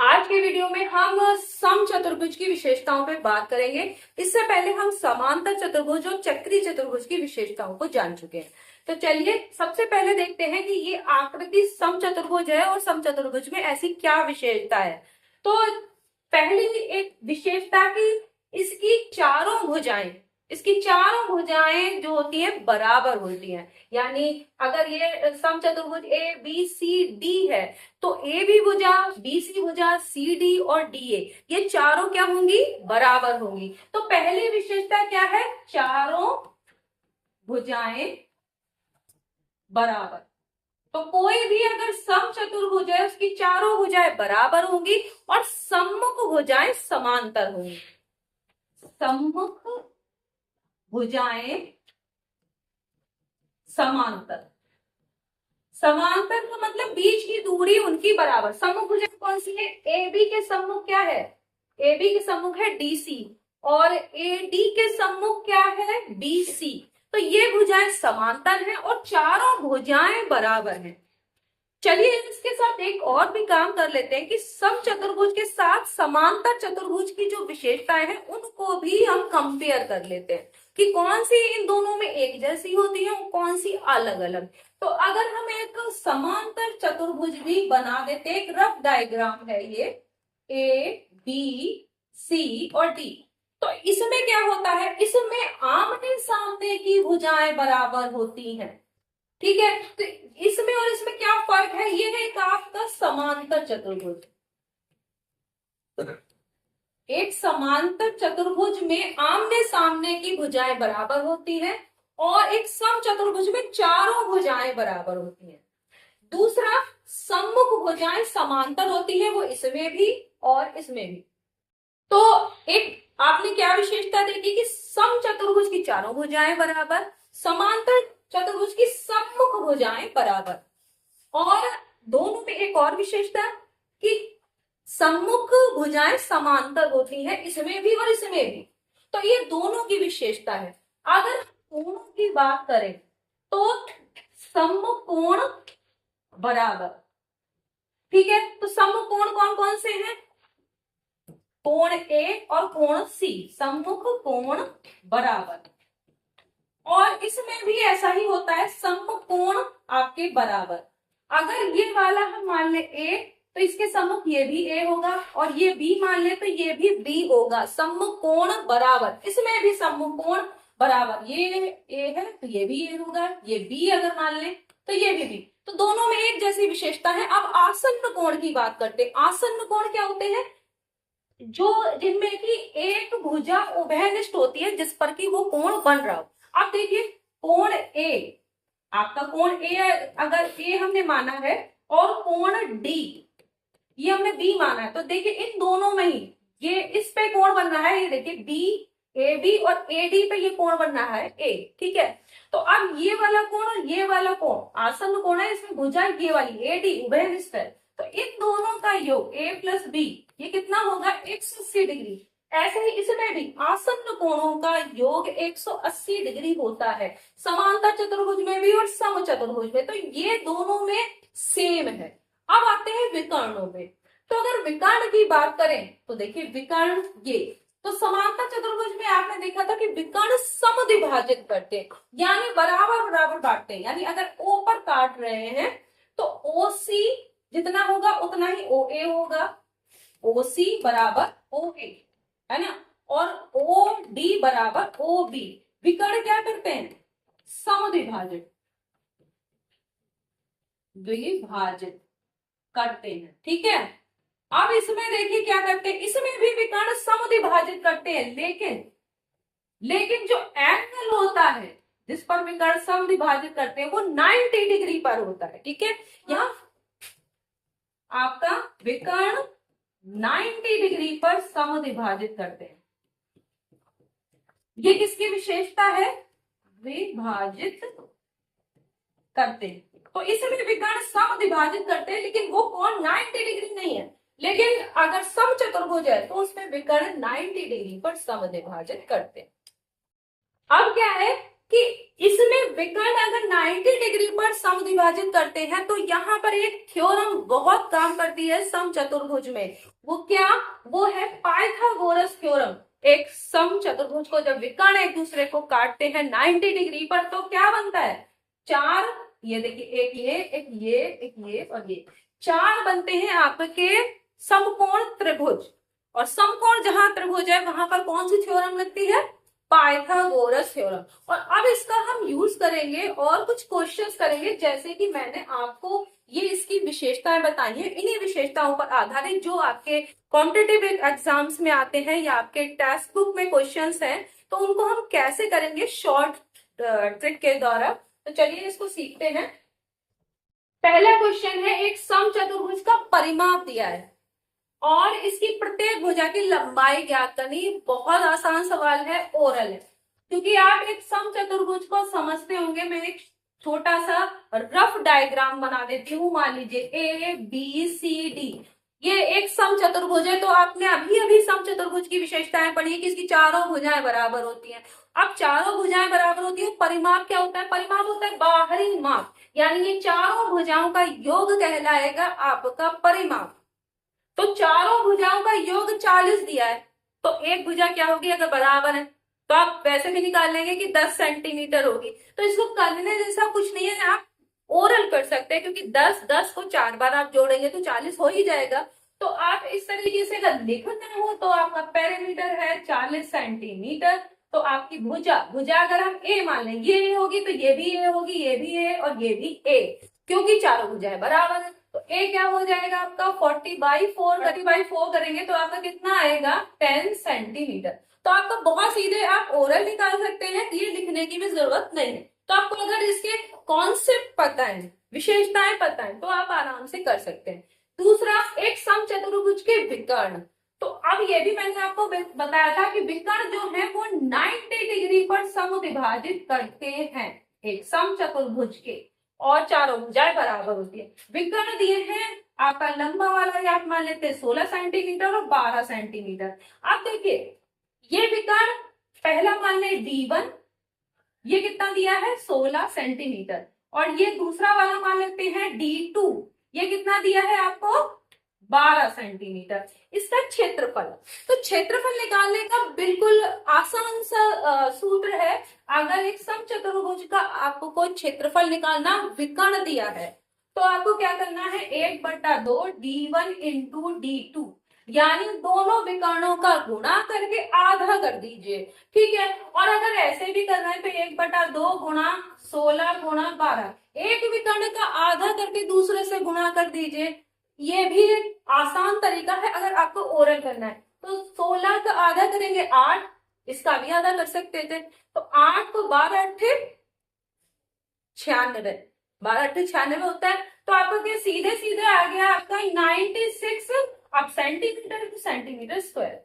आज के वीडियो में हम समचतुर्भुज की विशेषताओं पे बात करेंगे। इससे पहले हम समांतर चतुर्भुज और चक्रीय चतुर्भुज की विशेषताओं को जान चुके हैं। तो चलिए सबसे पहले देखते हैं कि ये आकृति समचतुर्भुज है और समचतुर्भुज में ऐसी क्या विशेषता है। तो पहली एक विशेषता की इसकी चारों भुजाएं जो होती हैं बराबर होती हैं। यानी अगर ये समचतुर्भुज ए बी सी डी है तो ए भी भुजा, बी सी भुजा, सी डी और डी ए ये चारों क्या होंगी? बराबर होंगी। तो पहली विशेषता क्या है? चारों भुजाएं बराबर। तो कोई भी अगर समचतुर्भुज है उसकी चारों भुजाएं बराबर होंगी और सम्मुख भुजाएं समांतर होंगी। सम्मुख भुजाएं समांतर का मतलब बीच की दूरी उनकी बराबर। सम्मुख भुजाएं कौन सी है? ए बी के सम्मुख क्या है? ए बी के सम्मुख है डी सी और ए डी के सम्मुख क्या है? B C. तो ये भुजाएं समांतर हैं और चारों भुजाएं बराबर हैं। चलिए इसके साथ एक और भी काम कर लेते हैं कि समचतुर्भुज के साथ समांतर चतुर्भुज की जो विशेषताएं हैं उनको भी हम कंपेयर कर लेते हैं कि कौन सी इन दोनों में एक जैसी होती है और कौन सी अलग अलग। तो अगर हम एक समांतर चतुर्भुज भी बना देते, एक रफ डायग्राम है ये ए बी सी और डी। तो इसमें क्या होता है? इसमें आमने सामने की भुजाएं बराबर होती हैं। ठीक है, तो इसमें और इसमें क्या फर्क है? ये है एक आपका समांतर चतुर्भुज। एक समांतर चतुर्भुज में आमने सामने की भुजाएं बराबर होती हैं और एक समचतुर्भुज में चारों भुजाएं बराबर होती हैं। दूसरा, सम्मुख भुजाएं समांतर होती है, वो इसमें भी और इसमें भी। तो एक आपने क्या विशेषता देखी कि समचतुर्भुज की चारों भुजाएं बराबर, समांतर चतुर्भुज की सम्मुख भुजाएं बराबर। और दोनों में एक और विशेषता कि सम्मुख भुजाएं समांतर होती है, इसमें भी और इसमें भी। तो ये दोनों की विशेषता है। अगर कोणों की बात करें तो सम्मुख कोण बराबर। ठीक है, तो सम्मुख कोण कौन कौन से हैं? कोण ए और कोण सी, सम्मुख कोण बराबर। और इसमें भी ऐसा ही होता है, सम्मुख कोण आपके बराबर। अगर ये वाला हम मान ले ए तो इसके सम्मुख ये भी ए होगा और ये बी मान ले तो ये भी बी होगा। सम्मुख कोण बराबर, इसमें भी सम्मुख कोण बराबर। ये ए है तो ये भी ए होगा, ये बी अगर मान ले तो ये भी बी। तो दोनों में एक जैसी विशेषता है। अब आसन्न कोण की बात करते हैं। आसन्न कोण क्या होते हैं? जो जिनमें की एक भुजा उभयनिष्ठ होती है जिस पर की वो कोण बन रहा हो। अब देखिए कोण ए, आपका कोण ए अगर ए हमने माना है और कोण डी ये हमने बी माना है, तो देखिए इन दोनों में ही ये इस पे कोण बन रहा है। ये देखिए बी ए बी और ए डी पे ये कोण बन रहा है ए। ठीक है, तो अब ये वाला कोण और ये वाला कोण आसन्न कोण है, इसमें भुजा ये वाली ए डी उभयनिष्ठ है। तो इन दोनों का योग ए प्लस बी ये कितना होगा? 180 डिग्री। ऐसे ही इसमें भी आसन्न कोणों का योग 180 डिग्री होता है, समांतर चतुर्भुज में भी और समचतुर्भुज में। तो ये दोनों में सेम है। अब आते हैं विकर्णों में। तो अगर विकर्ण की बात करें तो देखिए विकर्ण ये तो समांतर चतुर्भुज में आपने देखा था कि विकर्ण समद्विभाजित करते हैं, यानी बराबर बराबर बांटते हैं। यानी अगर ओ पर काट रहे हैं तो ओ सी जितना होगा उतना ही ओ ए होगा, ओ सी बराबर ओ ए, है ना, और ओ डी बराबर ओ बी। विकर्ण क्या करते हैं? समद्विभाजित करते हैं। ठीक है, अब इसमें देखिए क्या करते हैं, इसमें भी विकर्ण समद्विभाजित करते हैं, लेकिन जो एंगल होता है जिस पर विकर्ण समद्विभाजित करते हैं वो 90 डिग्री पर होता है। ठीक है, यहाँ आपका विकर्ण 90 डिग्री पर समद्विभाजित करते हैं। ये किसकी विशेषता है? विभाजित करते हैं। तो इसमें विकर्ण समद्विभाजित करते हैं, लेकिन वो कोण 90 डिग्री नहीं है। लेकिन अगर समचतुर्भुज है तो उसमें विकर्ण 90 डिग्री पर समद्विभाजित करते हैं। अब क्या है कि इसमें विकर्ण अगर 90 डिग्री पर समद्विभाजित करते हैं तो यहाँ पर एक थ्योरम बहुत काम करती है समचतुर्भुज में। वो क्या? वो है पाइथागोरस थ्योरम। एक समचतुर्भुज को जब विकर्ण एक दूसरे को काटते हैं 90 डिग्री पर तो क्या बनता है? चार, ये देखिए, एक ये, एक ये, एक ये और ये, चार बनते हैं आपके समकोण त्रिभुज। और समकोण जहां त्रिभुज है वहां पर कौन सी थ्योरम लगती है? Pythagoras theorem. और अब इसका हम यूज करेंगे और कुछ क्वेश्चंस करेंगे, जैसे कि मैंने आपको ये इसकी विशेषताएं बताई हैं, इन्हीं विशेषताओं पर आधारित जो आपके कॉम्पिटिटिव एग्जाम्स में आते हैं या आपके टेक्स्ट बुक में क्वेश्चंस हैं, तो उनको हम कैसे करेंगे शॉर्ट ट्रिक के द्वारा। तो चलिए इसको सीखते हैं। पहला क्वेश्चन है, एक समचतुर्भुज का परिमाप दिया है और इसकी प्रत्येक भुजा की लंबाई ज्ञात करनी। बहुत आसान सवाल है, ओरल है, क्योंकि आप एक समचतुर्भुज को समझते होंगे। मैं एक छोटा सा रफ डायग्राम बना देती हूँ। मान लीजिए ए बी सी डी, ये एक समचतुर्भुज है। तो आपने अभी अभी समचतुर्भुज की विशेषताएं पढ़ी कि इसकी चारों भुजाएं बराबर होती हैं। अब चारों भुजाएं बराबर होती है, परिमाप क्या होता है? परिमाप होता है बाहरी माप, यानी ये चारों भुजाओं का योग कहलाएगा आपका परिमाप। तो चारों भुजाओं का योग 40 दिया है, तो एक भुजा क्या होगी? अगर बराबर है तो आप वैसे भी निकाल लेंगे कि 10 सेंटीमीटर होगी। तो इसको करने जैसा कुछ नहीं है, आप ओरल कर सकते हैं, क्योंकि 10 को 4 बार आप जोड़ेंगे तो 40 हो ही जाएगा। तो आप इस तरीके से अगर लिखना हो तो आपका पेरीमीटर है 40 सेंटीमीटर। तो आपकी भुजा अगर हम ए मान लें, ये ए होगी तो ये भी ए होगी, ये भी ए और ये भी ए, क्योंकि चारों भुजाएं बराबर है। तो ए क्या हो जाएगा आपका? 40/4 करेंगे तो आपका कितना आएगा? 10 सेंटीमीटर। तो आपका बहुत सीधे आप ओरल निकाल सकते हैं, ये लिखने की भी जरूरत नहीं है। तो आपको अगर इसके कॉन्सेप्ट पता है, विशेषताएं पता है, तो आप आराम से कर सकते हैं। दूसरा, एक समचतुर्भुज के विकर्ण। तो अब ये भी मैंने आपको बताया था कि विकर्ण जो है वो 90 डिग्री पर समद्विभाजित करते हैं एक समचतुर्भुज के, और चारों भुजाएं बराबर होती है। विकर्ण दिए हैं आपका लंबा वाला, आप मान लेते हैं 16 सेंटीमीटर और 12 सेंटीमीटर। अब देखिए ये विकर्ण पहला मान ले D1, ये कितना दिया है? 16 सेंटीमीटर। और ये दूसरा वाला मान लेते हैं D2, ये कितना दिया है आपको? 12 सेंटीमीटर। इसका क्षेत्रफल, तो क्षेत्रफल निकालने का बिल्कुल आसान सा सूत्र है। अगर एक समचतुर्भुज का आपको कोई क्षेत्रफल निकालना विकर्ण दिया है तो आपको क्या करना है? 1/2 D1 इंटू D2, यानी दोनों विकर्णों का गुणा करके आधा कर दीजिए, ठीक है। और अगर ऐसे भी करना है तो 1/2 गुणा 16 गुणा 12, एक विकर्ण का आधा करके दूसरे से गुणा कर दीजिए। ये भी एक आसान तरीका है अगर आपको ओरल करना है। तो 16 का आधा करेंगे 8, इसका भी आधा कर सकते थे। तो 8 को 12 अट्ठे 96, 12 अट्ठे 96 होता है। तो आपका सीधे सीधे आ गया आपका 96, अब सेंटीमीटर टू सेंटीमीटर स्क्वायर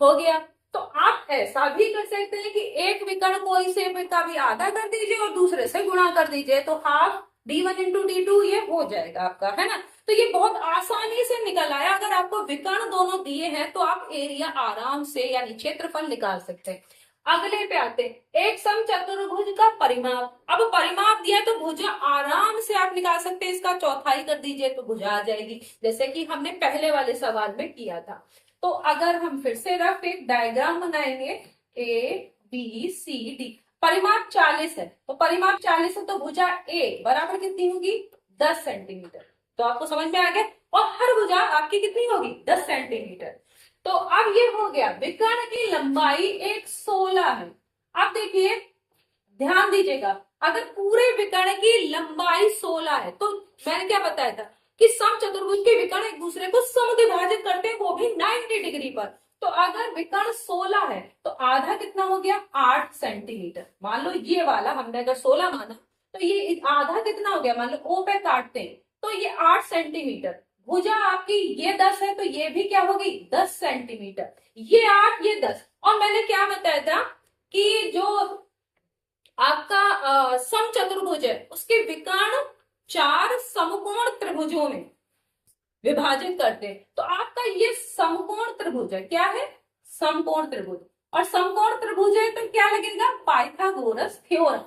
हो गया। तो आप ऐसा भी कर सकते हैं कि एक विकर्ण कोई से का भी आधा कर दीजिए और दूसरे से गुणा कर दीजिए, तो हाफ D1 इंटू D2 ये हो जाएगा आपका, है ना। तो ये बहुत आसानी से निकल आया। अगर आपको विकर्ण दोनों दिए हैं तो आप एरिया आराम से यानी क्षेत्रफल निकाल सकते हैं। अगले पे आते हैं, एक समचतुर्भुज का परिमाप। अब परिमाप दिया तो भुजा आराम से आप निकाल सकते हैं, इसका चौथाई कर दीजिए तो भुजा आ जाएगी, जैसे कि हमने पहले वाले सवाल में किया था। तो अगर हम फिर से रफ एक डायग्राम बनाएंगे, ए बी सी डी, परिमाप 40 है, तो परिमाप 40 है तो भुजा ए बराबर कितनी होगी? 10 सेंटीमीटर। तो आपको समझ में आ गया। और हर भुजा आपकी कितनी होगी? 10 सेंटीमीटर। तो अब ये हो गया, विकर्ण की लंबाई एक 16 है। अब देखिए ध्यान दीजिएगा, अगर पूरे विकर्ण की लंबाई 16 है तो मैंने क्या बताया था कि समचतुर्भुज के विकर्ण एक दूसरे को समद्विभाजित करते हैं, वो भी 90 डिग्री पर। तो अगर विकर्ण 16 है तो आधा कितना हो गया? 8 सेंटीमीटर। मान लो ये वाला हमने अगर 16 माना तो ये आधा कितना हो गया? मान लो O पे काटते हैं तो ये 8 सेंटीमीटर। भुजा आपकी ये 10 है तो ये भी क्या होगी? 10 सेंटीमीटर। ये 8 ये 10। और मैंने क्या बताया था कि जो आपका समचतुर्भुज है उसके विकर्ण 4 समकोण त्रिभुजों में विभाजित करते हैं। तो आपका ये समकोण त्रिभुज है, क्या है? समकोण त्रिभुज। और समकोण त्रिभुज है तो क्या लगेगा, पाइथागोरस थ्योरम।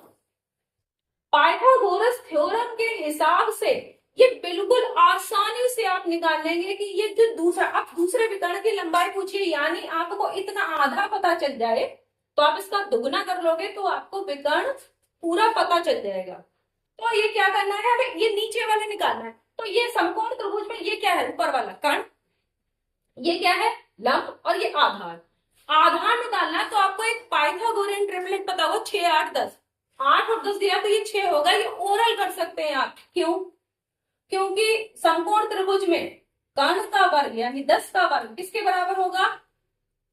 पाइथागोरस थ्योरम के हिसाब से ये बिल्कुल आसानी से आप निकाल लेंगे कि ये जो दूसरा, आप दूसरे विकर्ण की लंबाई पूछिए, यानी आपको इतना आधा पता चल जाए तो आप इसका दुगना कर लोगे तो आपको विकर्ण पूरा पता चल जाएगा। तो ये क्या करना है, हमें ये नीचे वाले निकालना है। तो ये समकोण त्रिभुज में ये क्या है, ऊपर वाला कर्ण, ये क्या है लंब, और ये आधार। आधार निकालना है तो आपको एक पाइथागोरियन ट्रिपलेट पता होगा, 6 8 10। 8 और 10 दिया तो ये 6 होगा, ये ओरल कर सकते हैं आप। क्यों, क्योंकि समकोण त्रिभुज में कर्ण का वर्ग यानी 10 का वर्ग किसके बराबर होगा,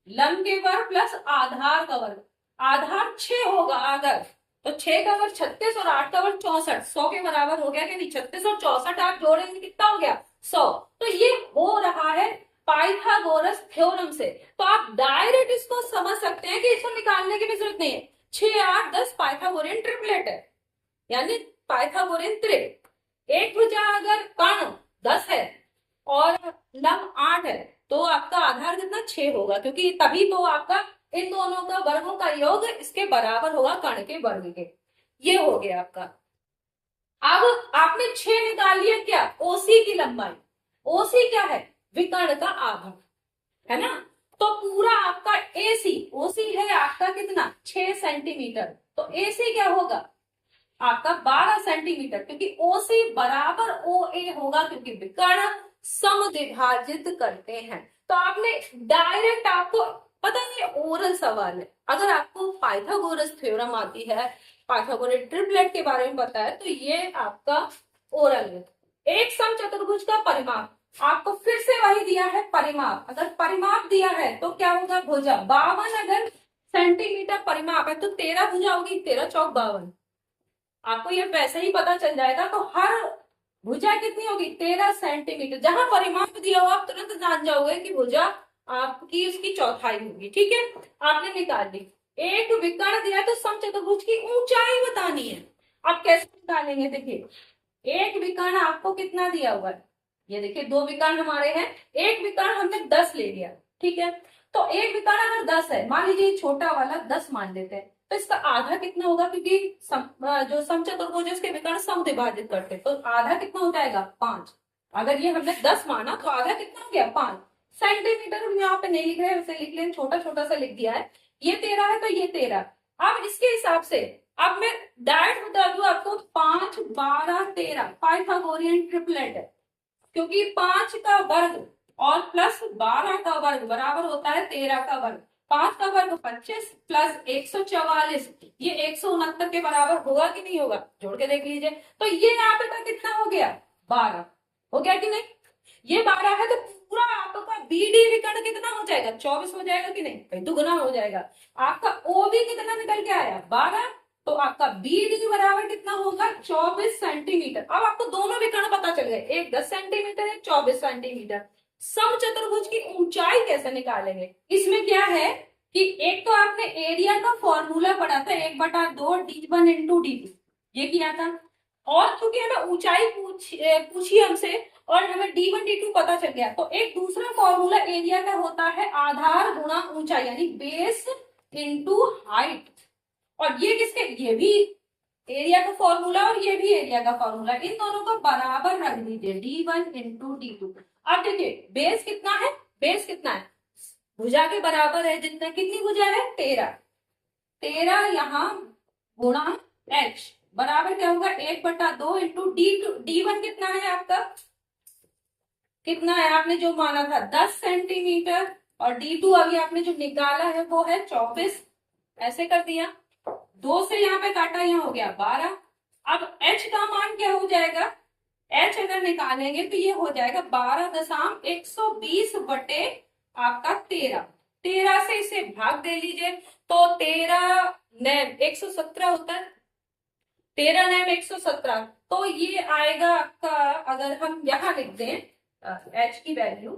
लंब के वर्ग प्लस आधार का वर्ग। आधार 6 होगा अगर, तो 6 का वर्ग 36 और 8 का वर्ग 64, 100 के बराबर हो गया कि नहीं। 36 और 64 आप जोड़ेंगे कितना हो गया, 100। तो ये हो रहा है पाइथागोरस थ्योरम से। तो आप डायरेक्ट इसको समझ सकते हैं कि इसको निकालने की भी जरूरत नहीं है। 6 8 10 पाइथागोरियन ट्रिपलेट है, यानी पाइथागोरियन त्रिक। एक भुजा अगर कर्ण 10 है और लंब 8 है तो आपका आधार कितना, 6 होगा, क्योंकि तभी तो आपका इन दोनों का वर्गों का योग इसके बराबर होगा कर्ण के वर्ग के। ये हो गया आपका। अब आपने 6 निकाल लिया, क्या, ओसी की लंबाई। ओसी क्या है, विकर्ण का आधा, है ना। तो पूरा आपका एसी, ओसी है आपका कितना, 6 सेंटीमीटर, तो एसी क्या होगा आपका 12 सेंटीमीटर, क्योंकि ओसी बराबर ओ ए होगा, क्योंकि विकर्ण समद्विभाजित करते हैं। तो आपने डायरेक्ट, आपको पता नहीं ओरल सवाल है, अगर आपको पाइथागोरस थ्योरम आती है, पाइथागोरस ट्रिपलेट के बारे में पता है, तो ये आपका ओरल है। एक समचतुर्भुज का परिमाप, आपको फिर से वही दिया है परिमाप। अगर परिमाप दिया है तो क्या होगा, भुजा 52 अगर सेंटीमीटर परिमाप है तो 13 भुजा होगी, 13 चौक 52। आपको ये वैसे ही पता चल जाएगा। तो हर भुजा कितनी होगी, 13 सेंटीमीटर। जहां परिमाप दिया हो आप तुरंत जान जाओगे कि भुजा आपकी उसकी चौथाई होगी। ठीक है, आपने निकाल ली। एक विकर्ण दिया है तो समचतुर्भुज की ऊंचाई बतानी है। आप कैसे निकालेंगे, देखिए एक विकर्ण आपको कितना दिया हुआ है, ये देखिए 2 विकर्ण हमारे हैं, एक विकर्ण हमने 10 ले लिया। ठीक है, तो एक विकर्ण अगर 10 है, मान लीजिए छोटा वाला 10 मान लेते हैं, तो इसका आधा कितना होगा, क्योंकि जो समचतुर्भुज है उसके विकर्ण समद्विभाजित करते हैं, तो आधा कितना हो जाएगा 5। अगर ये हमने 10 माना तो आधा कितना हो गया 5 सेंटीमीटर। हम यहाँ पे नहीं लिख रहे हैं, वैसे लिख लें, छोटा छोटा सा लिख दिया है। ये 13 है तो ये 13। अब इसके हिसाब से अब मैं डायरेक्ट बता दूं आपको, 5 12 13 पाइथागोरियन ट्रिपलेट है, क्योंकि 5 का वर्ग और प्लस 12 का वर्ग बराबर होता है 13 का वर्ग। 5 का वर्ग 25 प्लस 144, ये 169 के बराबर होगा कि नहीं होगा, जोड़ के देख लीजिए। तो ये यहाँ पे कितना हो गया, 12 हो गया कि नहीं। ये 12 है तो पूरा आपका बीडी विकर्ण कितना हो जाएगा, 24 हो जाएगा कि नहीं, भाई दुगना हो जाएगा। आपका ओबी कितना निकल के आया, 12, तो आपका बीडी बराबर कितना होगा, 24 सेंटीमीटर। अब आपको दोनों विकर्ण पता चल गए, एक 10 सेंटीमीटर एक 24 सेंटीमीटर। समचतुर्भुज की ऊंचाई कैसे निकालेंगे, इसमें क्या है कि एक तो आपने एरिया का फॉर्मूला पढ़ा था, 1/2 d1 इंटू dt, ये किया था। और क्योंकि हमें ऊंचाई पूछी हमसे और हमें d1 d2 पता चल गया, तो एक दूसरा फॉर्मूला एरिया का होता है आधार गुणा ऊंचाई, यानी बेस इंटू हाइट। और ये किसके, ये भी एरिया का फॉर्मूला और ये भी एरिया का फॉर्मूला, इन दोनों को बराबर रख दीजिए, d1 इंटू d2। अब देखिए बेस कितना है, बेस कितना है, भुजा के बराबर है, जितना, कितनी भुजा है 13, 13 यहाँ गुणा h बराबर क्या होगा 1/2 इंटू d1 कितना है आपका, कितना है आपने जो माना था 10 सेंटीमीटर, और d2 अभी आपने जो निकाला है वो है 24, ऐसे कर दिया। 2 से यहाँ पे काटा, यहाँ हो गया 12। अब h का मान क्या हो जाएगा, h अगर निकालेंगे तो ये हो जाएगा 12.120 बटे आपका 13। 13 से इसे भाग दे लीजिए तो 13 नैम 117 होता है, 13 नैम 117, तो ये आएगा आपका, अगर हम यहाँ लिख दें h की वैल्यू,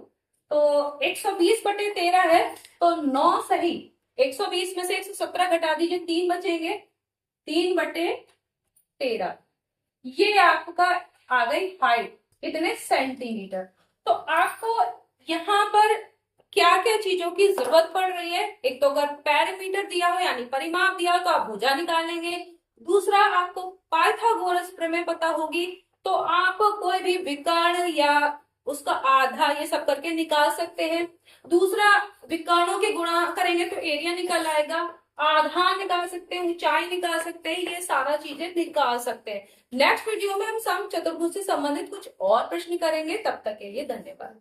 तो 120 बटे 13 है, तो 9 सही, 120 में से 117 घटा दीजिए, 3 बचेंगे, 3 बटे 13, ये आपका आ गई हाइट, इतने सेंटीमीटर। तो आपको यहाँ पर क्या क्या चीजों की जरूरत पड़ रही है। एक तो अगर पैरामीटर दिया हो यानी परिमाप दिया हो तो आप भुजा निकाल लेंगे। दूसरा, आपको पाइथागोरस प्रमेय पता होगी तो आप कोई भी विकर्ण या उसका आधा ये सब करके निकाल सकते हैं। दूसरा, विकर्णों के गुणा करेंगे तो एरिया निकल आएगा। आधार निकाल सकते हैं, ऊंचाई निकाल सकते हैं, ये सारा चीजें निकाल सकते हैं। नेक्स्ट वीडियो में हम सम चतुर्भुज से संबंधित कुछ और प्रश्न करेंगे। तब तक के लिए धन्यवाद।